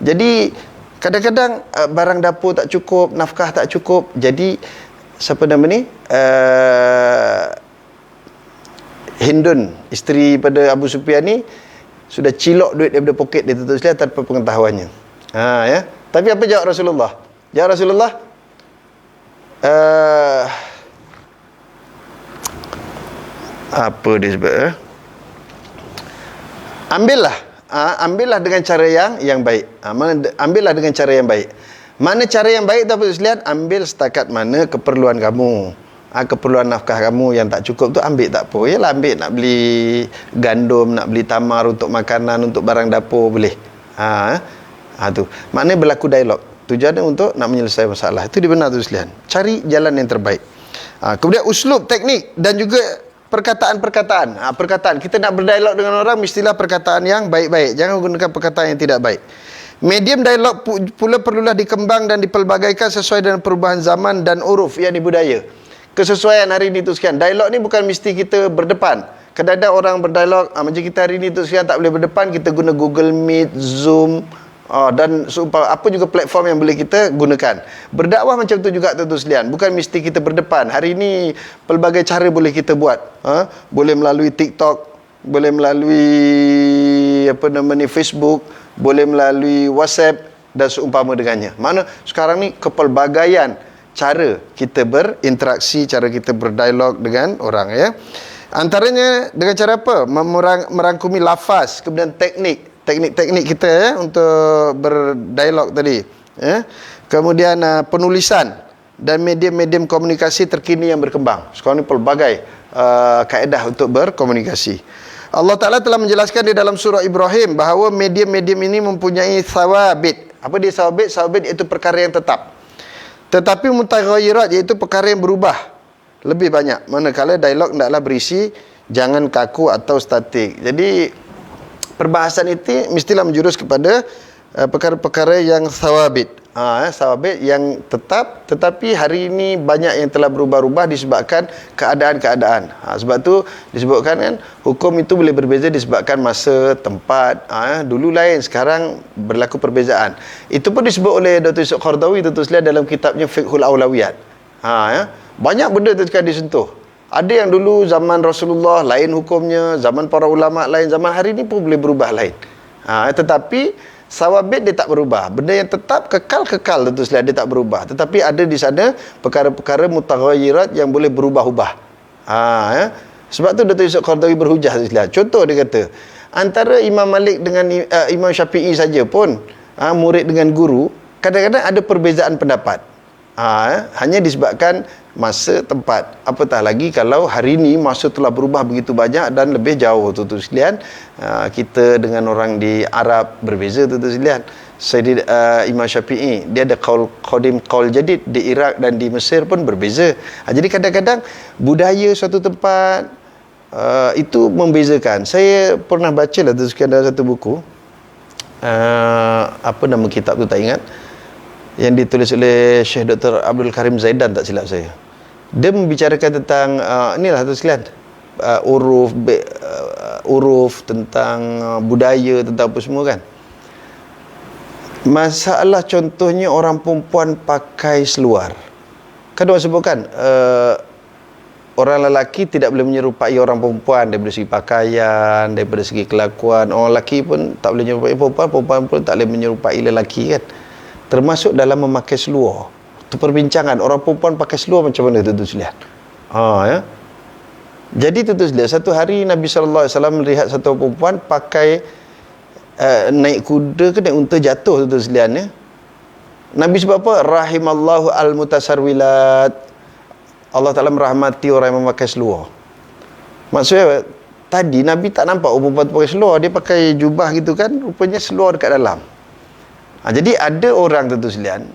Jadi kadang-kadang barang dapur tak cukup, nafkah tak cukup. Jadi siapa nama ni? Hindun, isteri pada Abu Sufyan ni, sudah cilok duit daripada poket dia tentu sekalian tanpa pengetahuannya. Tapi apa jawab Rasulullah? Jawab Rasulullah, apa dia sebut? Ambillah dengan cara yang baik. Ambillah dengan cara yang baik. Mana cara yang baik tu apa sekalian? Ambil setakat mana keperluan kamu. Keperluan nafkah kamu yang tak cukup tu ambil, tak apa. Yalah, ambil nak beli gandum, nak beli tamar untuk makanan, untuk barang dapur, boleh. Tu. Maknanya berlaku dialog. Tujuannya untuk nak menyelesaikan masalah. Itu dibenar tu sekalian. Cari jalan yang terbaik. Kemudian uslub, teknik dan juga perkataan. Perkataan. Kita nak berdialog dengan orang, mestilah perkataan yang baik-baik. Jangan gunakan perkataan yang tidak baik. Medium dialog pula perlulah dikembang dan dipelbagaikan sesuai dengan perubahan zaman dan uruf, yakni budaya. Kesesuaian hari ini tu sekian. Dialog ni bukan mesti kita berdepan. Kadang-kadang orang berdialog, macam kita hari ni tu sekian tak boleh berdepan, kita guna Google Meet, Zoom, dan apa juga platform yang boleh kita gunakan. Berdakwah macam tu juga tu sekalian. Bukan mesti kita berdepan. Hari ini pelbagai cara boleh kita buat. Boleh melalui TikTok, boleh melalui Facebook, boleh melalui WhatsApp dan seumpama dengannya. Mana sekarang ni kepelbagaian cara kita berinteraksi, cara kita berdialog dengan orang, ya. Antaranya dengan cara apa? Merangkumi lafaz, kemudian teknik kita, ya, untuk berdialog tadi, ya. Kemudian penulisan dan medium-medium komunikasi terkini yang berkembang. Sekarang ni pelbagai kaedah untuk berkomunikasi. Allah Ta'ala telah menjelaskan di dalam surah Ibrahim bahawa medium-medium ini mempunyai thawabit. Apa dia thawabit? Thawabit iaitu perkara yang tetap. Tetapi mutaghayyirat iaitu perkara yang berubah lebih banyak. Manakala dialog hendaklah berisi jangan kaku atau statik. Jadi perbahasan itu mestilah menjurus kepada perkara-perkara yang thawabit. Thawabit yang tetap, tetapi hari ini banyak yang telah berubah-ubah disebabkan keadaan-keadaan. Sebab tu disebutkan kan, hukum itu boleh berbeza disebabkan masa, tempat. Dulu lain, sekarang berlaku perbezaan. Itu pun disebut oleh Dr. Yusuf Qaradawi dalam kitabnya Fiqhul Awlawiyat. Banyak benda tu kan disentuh. Ada yang dulu zaman Rasulullah lain hukumnya, zaman para ulama lain, zaman hari ini pun boleh berubah lain. Tetapi sawabit dia tak berubah. Benda yang tetap kekal tentu saja dia tak berubah. Tetapi ada di sana perkara-perkara mutaghayyirat yang boleh berubah-ubah. Sebab tu Dr. Yusuf Qaradawi berhujah Islam. Contoh dia kata, antara Imam Malik dengan Imam Syafi'i saja pun, murid dengan guru, kadang-kadang ada perbezaan pendapat. Hanya disebabkan masa, tempat. Apatah lagi kalau hari ini masa telah berubah begitu banyak dan lebih jauh, tuan-tuan sekalian. Kita dengan orang di Arab berbeza, tuan-tuan sekalian. Imam Syafi'i, dia ada qaul qadim, qaul jadid. Di Iraq dan di Mesir pun berbeza. Jadi kadang-kadang budaya suatu tempat itu membezakan. Saya pernah baca lah, tuan-tuan sekalian, dalam satu buku, apa nama kitab tu tak ingat, yang ditulis oleh Syekh Dr. Abdul Karim Zaidan, tak silap saya. Dia membicarakan tentang inilah tu sekalian, uruf, tentang budaya, tentang apa semua kan. Masalah contohnya orang perempuan pakai seluar. Kan orang sebutkan orang lelaki tidak boleh menyerupai orang perempuan daripada segi pakaian, daripada segi kelakuan. Orang lelaki pun tak boleh menyerupai perempuan, perempuan pun tak boleh menyerupai lelaki kan. Termasuk dalam memakai seluar. Itu perbincangan, orang perempuan pakai seluar macam mana, tuan-tuan sekalian. Ya. Jadi tuan-tuan sekalian, satu hari Nabi SAW melihat satu perempuan pakai naik kuda ke naik unta jatuh, tuan-tuan sekalian, ya. Nabi sebab apa? Rahimallahu al-mutasarwilat. Allah Ta'ala merahmati orang yang memakai seluar. Maksudnya tadi Nabi tak nampak perempuan pakai seluar, dia pakai jubah gitu kan, rupanya seluar dekat dalam. Jadi ada orang, tentu sekalian,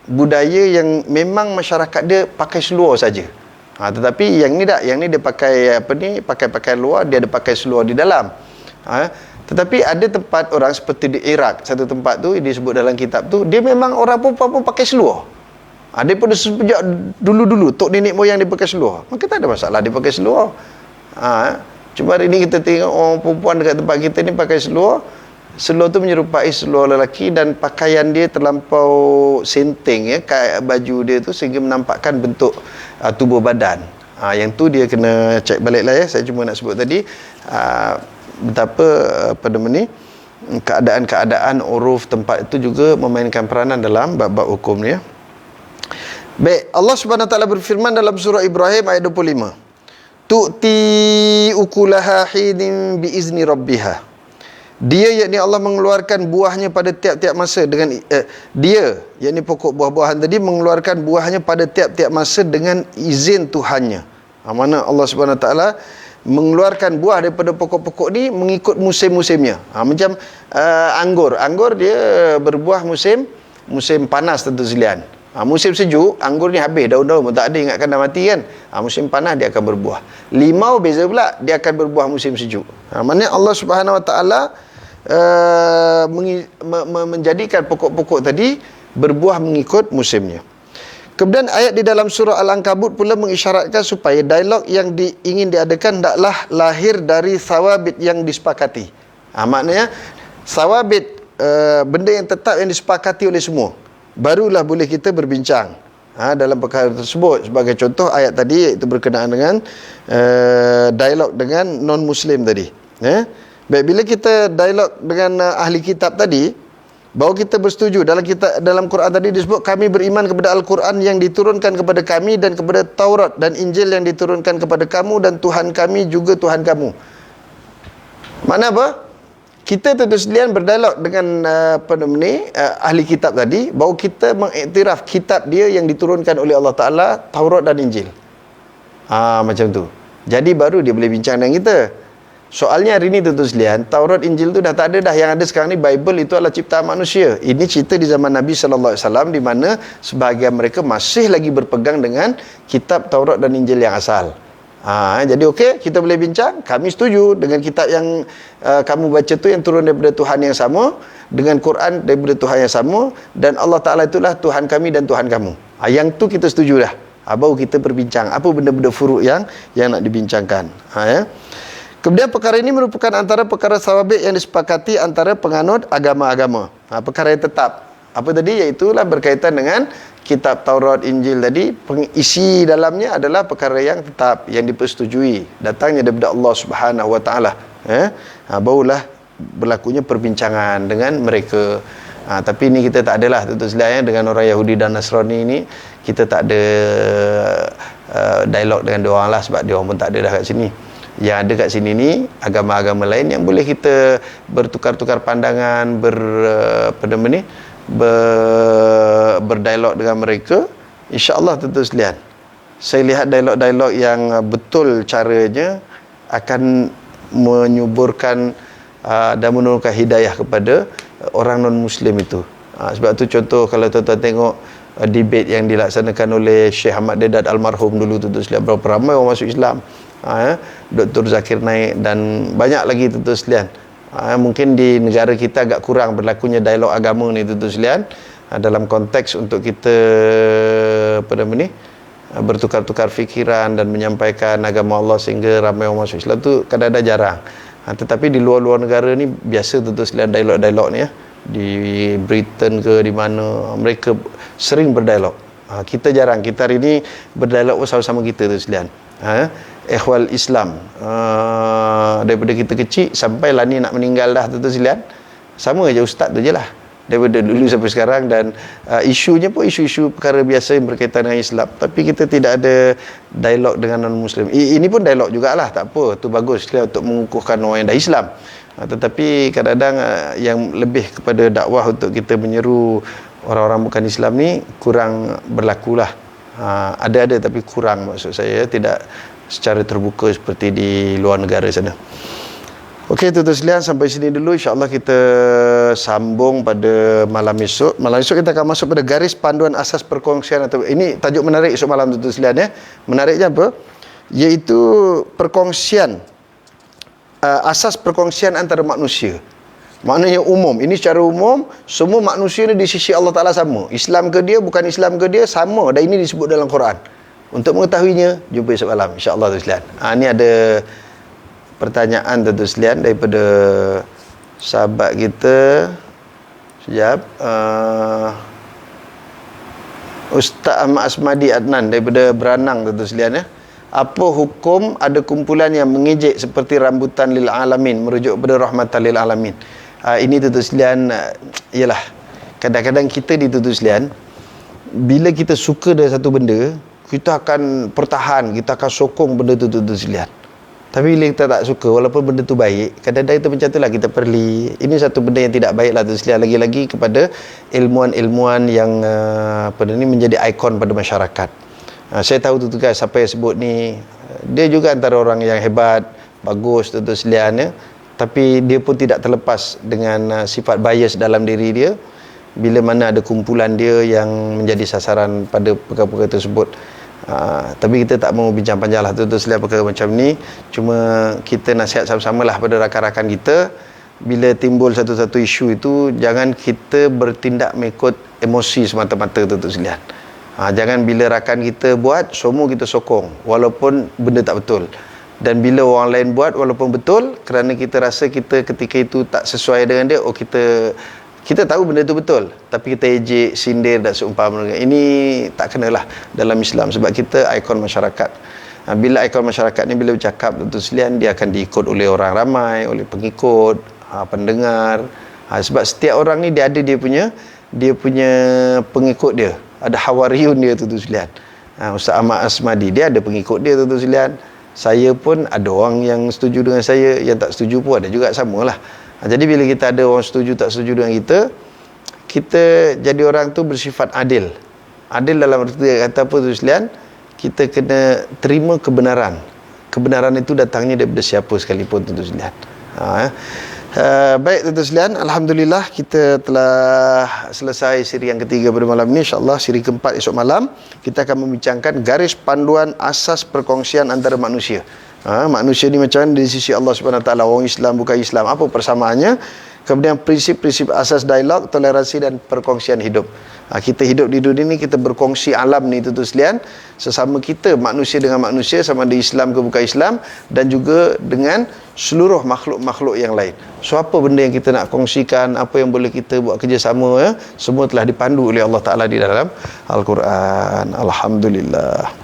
budaya yang memang masyarakat dia pakai seluar saja. Tetapi yang ni tak, yang ni dia pakai pakai luar, dia ada pakai seluar di dalam. Tetapi ada tempat orang seperti di Iraq, satu tempat tu disebut dalam kitab tu, dia memang orang perempuan pun pakai seluar. Daripada sejak dulu-dulu tok nenek moyang dia pakai seluar. Maka tak ada masalah dia pakai seluar. Cuma hari ni kita tengok orang perempuan dekat tempat kita ni pakai seluar. Seluar tu menyerupai seluar lelaki dan pakaian dia terlampau senting, ya, kayak baju dia tu sehingga menampakkan bentuk tubuh badan. Yang tu dia kena cek balik lah, ya. Saya cuma nak sebut tadi betapa keadaan-keadaan uruf tempat itu juga memainkan peranan dalam bab-bab hukum ni, ya. Baik, Allah Subhanahu Wa Taala berfirman dalam surah Ibrahim ayat 25. Tu'ti ukulaha hinin biizni rabbiha. Dia, yakni Allah, mengeluarkan buahnya pada tiap-tiap masa dengan dia, yakni pokok buah-buahan tadi, mengeluarkan buahnya pada tiap-tiap masa dengan izin Tuhannya. Mana Allah Subhanahu Wa Taala mengeluarkan buah daripada pokok-pokok ni mengikut musim-musimnya. Macam anggur dia berbuah musim panas, tentu sekalian. Musim sejuk, anggur ni habis, daun-daun pun tak ada, ingatkan dah mati kan. Musim panas dia akan berbuah. Limau beza pula, dia akan berbuah musim sejuk. Maknanya Allah Subhanahu Wa Taala menjadikan pokok-pokok tadi berbuah mengikut musimnya. Kemudian ayat di dalam surah Al-Ankabut pula mengisyaratkan supaya dialog yang ingin diadakan hendaklah lahir dari sawabit yang disepakati. Maknanya sawabit, benda yang tetap yang disepakati oleh semua, barulah boleh kita berbincang dalam perkara tersebut. Sebagai contoh ayat tadi, iaitu berkenaan dengan dialog dengan non-Muslim tadi, Baik, bila kita dialog dengan ahli kitab tadi, bahawa kita bersetuju dalam Quran tadi disebut kami beriman kepada Al-Quran yang diturunkan kepada kami dan kepada Taurat dan Injil yang diturunkan kepada kamu dan Tuhan kami juga Tuhan kamu. Makna apa? Kita tentu sekalian berdialog dengan ahli kitab tadi, bahawa kita mengiktiraf kitab dia yang diturunkan oleh Allah Ta'ala, Taurat dan Injil. Macam tu. Jadi baru dia boleh bincang dengan kita. Soalnya hari ni tentu sekalian, Taurat Injil tu dah tak ada dah. Yang ada sekarang ni Bible itu adalah ciptaan manusia. Ini cerita di zaman Nabi SAW, di mana sebahagian mereka masih lagi berpegang dengan kitab Taurat dan Injil yang asal. Jadi okey, kita boleh bincang. Kami setuju dengan kitab yang kamu baca tu yang turun daripada Tuhan yang sama, dengan Quran daripada Tuhan yang sama, dan Allah Ta'ala itulah Tuhan kami dan Tuhan kamu. Yang tu kita setuju dah. Baru kita berbincang apa benda-benda furuk yang nak dibincangkan. Kemudian perkara ini merupakan antara perkara sawabik yang disepakati antara penganut agama-agama. Perkara yang tetap. Apa tadi? Iaitulah berkaitan dengan kitab Taurat, Injil tadi, isi dalamnya adalah perkara yang tetap, yang dipersetujui, datangnya daripada Allah Subhanahu Wa Taala. Barulah berlakunya perbincangan dengan mereka. Tapi ini kita tak adalah tentu saja dengan orang Yahudi dan Nasrani ini, kita tak ada dialog dengan diorang lah, sebab diorang pun tak ada dah kat sini. Yang ada kat sini ni agama-agama lain yang boleh kita bertukar-tukar pandangan, berdialog dengan mereka. InsyaAllah tentu sekalian, saya lihat dialog-dialog yang betul caranya akan menyuburkan dan menurunkan hidayah kepada orang non-Muslim itu. Sebab tu contoh, kalau tuan-tuan tengok debate yang dilaksanakan oleh Syekh Ahmad Deedat almarhum dulu, tentu sekalian, berapa ramai orang masuk Islam. Dr. Zakir Naik dan banyak lagi tentu sekalian. Mungkin di negara kita agak kurang berlakunya dialog agama ni tentu sekalian, dalam konteks untuk kita bertukar-tukar fikiran dan menyampaikan agama Allah sehingga ramai orang masuk Islam tu kadang-kadang jarang. Tetapi di luar-luar negara ni biasa tentu sekalian dialog-dialog ni di Britain ke di mana mereka sering berdialog. Kita jarang. Kita hari ni berdialog bersama-sama kita tu sekalian. Ikhwal Islam, daripada kita kecil sampai lah ni nak meninggal dah tentu sekalian, sama je ustaz tu je lah, daripada dulu sampai sekarang. Dan isunya pun isu-isu perkara biasa yang berkaitan dengan Islam, tapi kita tidak ada dialog dengan non-Muslim. Ini pun dialog jugalah, tak apa, tu bagus untuk mengukuhkan orang yang dah Islam. Tetapi kadang-kadang yang lebih kepada dakwah untuk kita menyeru orang-orang bukan Islam ni kurang berlakulah. Ada tapi kurang, maksud saya, tidak secara terbuka seperti di luar negara sana. Okey, tuan-tuan sekalian, sampai sini dulu. InsyaAllah kita sambung pada malam esok. Malam esok kita akan masuk pada garis panduan asas perkongsian. Atau ini tajuk menarik esok malam, tuan-tuan sekalian. Menariknya apa? Iaitu perkongsian, asas perkongsian antara manusia. Maknanya umum. Ini secara umum, semua manusia ni di sisi Allah Ta'ala sama. Islam ke dia, bukan Islam ke dia, sama. Dan ini disebut dalam Quran. Untuk mengetahuinya, jumpa esok malam, insyaAllah tuan sekalian. Ini ada pertanyaan tuan sekalian daripada sahabat kita. Sekejap. Ustaz Ahmad Asmadi Adnan daripada Beranang tuan sekalian. Apa hukum ada kumpulan yang mengejek seperti rambutan lil alamin, merujuk kepada rahmatan lil alamin? Ini tuan sekalian, ialah kadang-kadang kita di tuan sekalian, bila kita suka dengan satu benda, kita akan pertahan, kita akan sokong benda tu tuan sekalian. Tapi bila kita tak suka, walaupun benda tu baik, kadang-kadang kita macam tu lah, kita perli. Ini satu benda yang tidak baik lah tuan sekalian. Lagi-lagi kepada ilmuwan-ilmuwan yang menjadi ikon pada masyarakat. Saya tahu tu guys, siapa yang sebut ni, dia juga antara orang yang hebat, bagus tuan sekalian. Tapi dia pun tidak terlepas dengan sifat bias dalam diri dia. Bila mana ada kumpulan dia yang menjadi sasaran pada perkara-perkara tersebut. Tapi kita tak mau bincang panjang lah tu selain perkara macam ni. Cuma kita nasihat sama-sama lah pada rakan-rakan kita, bila timbul satu-satu isu itu, jangan kita bertindak mengikut emosi semata-mata tu sekalian. Jangan bila rakan kita buat, semua kita sokong walaupun benda tak betul. Dan bila orang lain buat walaupun betul, kerana kita rasa kita ketika itu tak sesuai dengan dia, kita tahu benda itu betul, tapi kita ejek, sindir dan seumpama. Ini tak kenalah dalam Islam, sebab kita ikon masyarakat. Bila ikon masyarakat ni bila bercakap tuan sekalian, dia akan diikut oleh orang ramai, oleh pengikut, pendengar. Sebab setiap orang ni dia ada dia punya pengikut dia. Ada hawariyun dia tuan sekalian. Ustaz Ahmad Asmadi dia ada pengikut dia tuan sekalian. Saya pun ada orang yang setuju dengan saya, yang tak setuju pun ada juga, samalah. Jadi bila kita ada orang setuju tak setuju dengan kita jadi orang tu bersifat adil. Adil dalam arti kata apa tuan sekalian? Kita kena terima kebenaran. Kebenaran itu datangnya daripada siapa sekalipun tuan sekalian. Baik tuan sekalian, alhamdulillah kita telah selesai siri yang ketiga pada malam ini. InsyaAllah siri keempat esok malam kita akan membincangkan garis panduan asas perkongsian antara manusia. Manusia ni macam mana dari sisi Allah Subhanahu Wa Taala, orang Islam bukan Islam, apa persamaannya. Kemudian prinsip-prinsip asas dialog, toleransi dan perkongsian hidup. Kita hidup di dunia ni, kita berkongsi alam ni tuan sekalian, sesama kita, manusia dengan manusia, sama ada Islam ke bukan Islam, dan juga dengan seluruh makhluk-makhluk yang lain. So apa benda yang kita nak kongsikan, apa yang boleh kita buat kerjasama, semua telah dipandu oleh Allah Ta'ala di dalam Al-Quran. Alhamdulillah.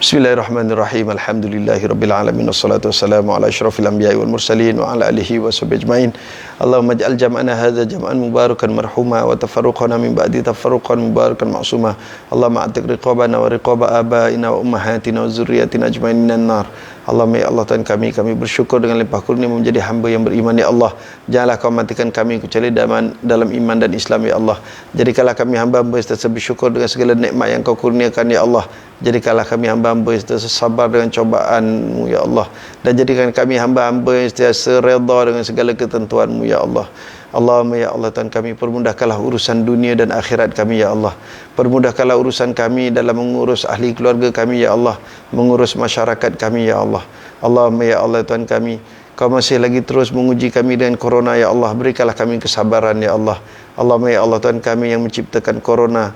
Bismillahirrahmanirrahim. Alhamdulillahirabbil alamin wassalatu wassalamu ala asyrafil anbiya'i wal mursalin wa ala alihi washabbihi ajmain. Allahumma ij'al jam'ana hadza jam'an mubarakan marhuma wa tafarruqana min ba'di tafarruqan mubarakan ma'suma. Allahumma a'tiq riqabana wa riqaba abaina wa ummahatina wa dzurriyyatina ajmain minan nar. Allahumma ya Allah Tuhan kami bersyukur dengan limpah kurnia menjadi hamba yang beriman ya Allah. Janganlah kau matikan kami kecuali dalam iman dan Islam ya Allah. Jadikanlah kami hamba-hamba yang sentiasa bersyukur dengan segala nikmat yang kau kurniakan ya Allah. Jadikanlah kami hamba-hamba yang sentiasa sabar dengan cobaan-Mu ya Allah. Dan jadikan kami hamba-hamba yang sentiasa redha dengan segala ketentuan-Mu ya Allah. Allahumma ya Allah Tuhan kami, permudahkanlah urusan dunia dan akhirat kami ya Allah. Permudahkanlah urusan kami dalam mengurus ahli keluarga kami ya Allah, mengurus masyarakat kami ya Allah. Allahumma ya Allah Tuhan kami, Kau masih lagi terus menguji kami dengan corona ya Allah. Berikanlah kami kesabaran ya Allah. Allahumma ya Allah Tuhan kami yang menciptakan corona,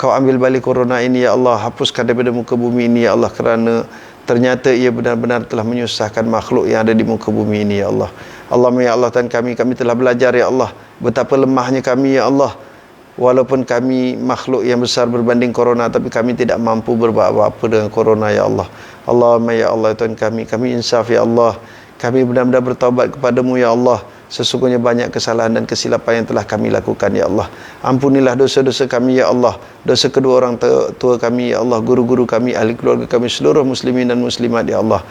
Kau ambil balik corona ini ya Allah. Hapuskan daripada muka bumi ini ya Allah, kerana ternyata ia benar-benar telah menyusahkan makhluk yang ada di muka bumi ini ya Allah. Allahumma ya Allah Tuhan kami telah belajar ya Allah betapa lemahnya kami ya Allah. Walaupun kami makhluk yang besar berbanding corona, tapi kami tidak mampu berbuat apa-apa dengan corona ya Allah. Allahumma ya Allah Tuhan kami insaf ya Allah. Kami benar-benar bertaubat kepadamu ya Allah. Sesungguhnya banyak kesalahan dan kesilapan yang telah kami lakukan ya Allah. Ampunilah dosa-dosa kami ya Allah, dosa kedua orang tua kami ya Allah, guru-guru kami, ahli keluarga kami, seluruh muslimin dan muslimat ya Allah.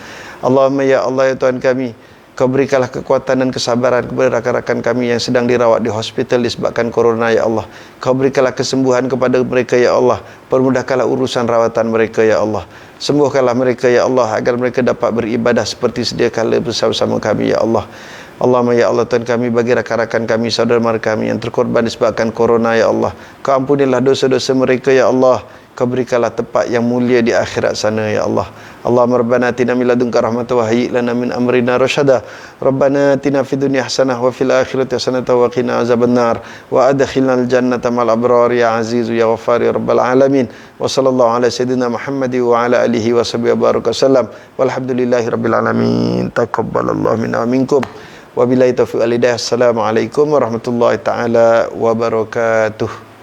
Allahumma ya Allah ya Tuhan kami, Kau berikanlah kekuatan dan kesabaran kepada rakan-rakan kami yang sedang dirawat di hospital disebabkan corona ya Allah. Kau berikanlah kesembuhan kepada mereka ya Allah. Permudahkanlah urusan rawatan mereka ya Allah. Sembuhkanlah mereka ya Allah, agar mereka dapat beribadah seperti sedia kala bersama-sama kami ya Allah. Allahumma ya Allah Tuhan kami, bagi rakan-rakan kami, saudara mara kami yang terkorban disebabkan corona ya Allah, Kau ampunilah dosa-dosa mereka ya Allah. Kau berikanlah tempat yang mulia di akhirat sana ya Allah. Allahumma rabbana atina min ladunka rahmatan wa hayyi lana min amrina rasyada. Rabbana atina fid dunya hasanah wa fil akhirati hasanah wa qina azabannar. Wa adkhilnal jannata mal abrar ya azizu ya ghaffar ya rabbal alamin. Wa sallallahu ala sayyidina Muhammad wa ala alihi wa sahbihi baraka sallam. Walhamdulillahi rabbil alamin. Taqabbalallahu minna wa minkum. Wabillahi taufiq wal hidayah. Assalamualaikum warahmatullahi taala wabarakatuh.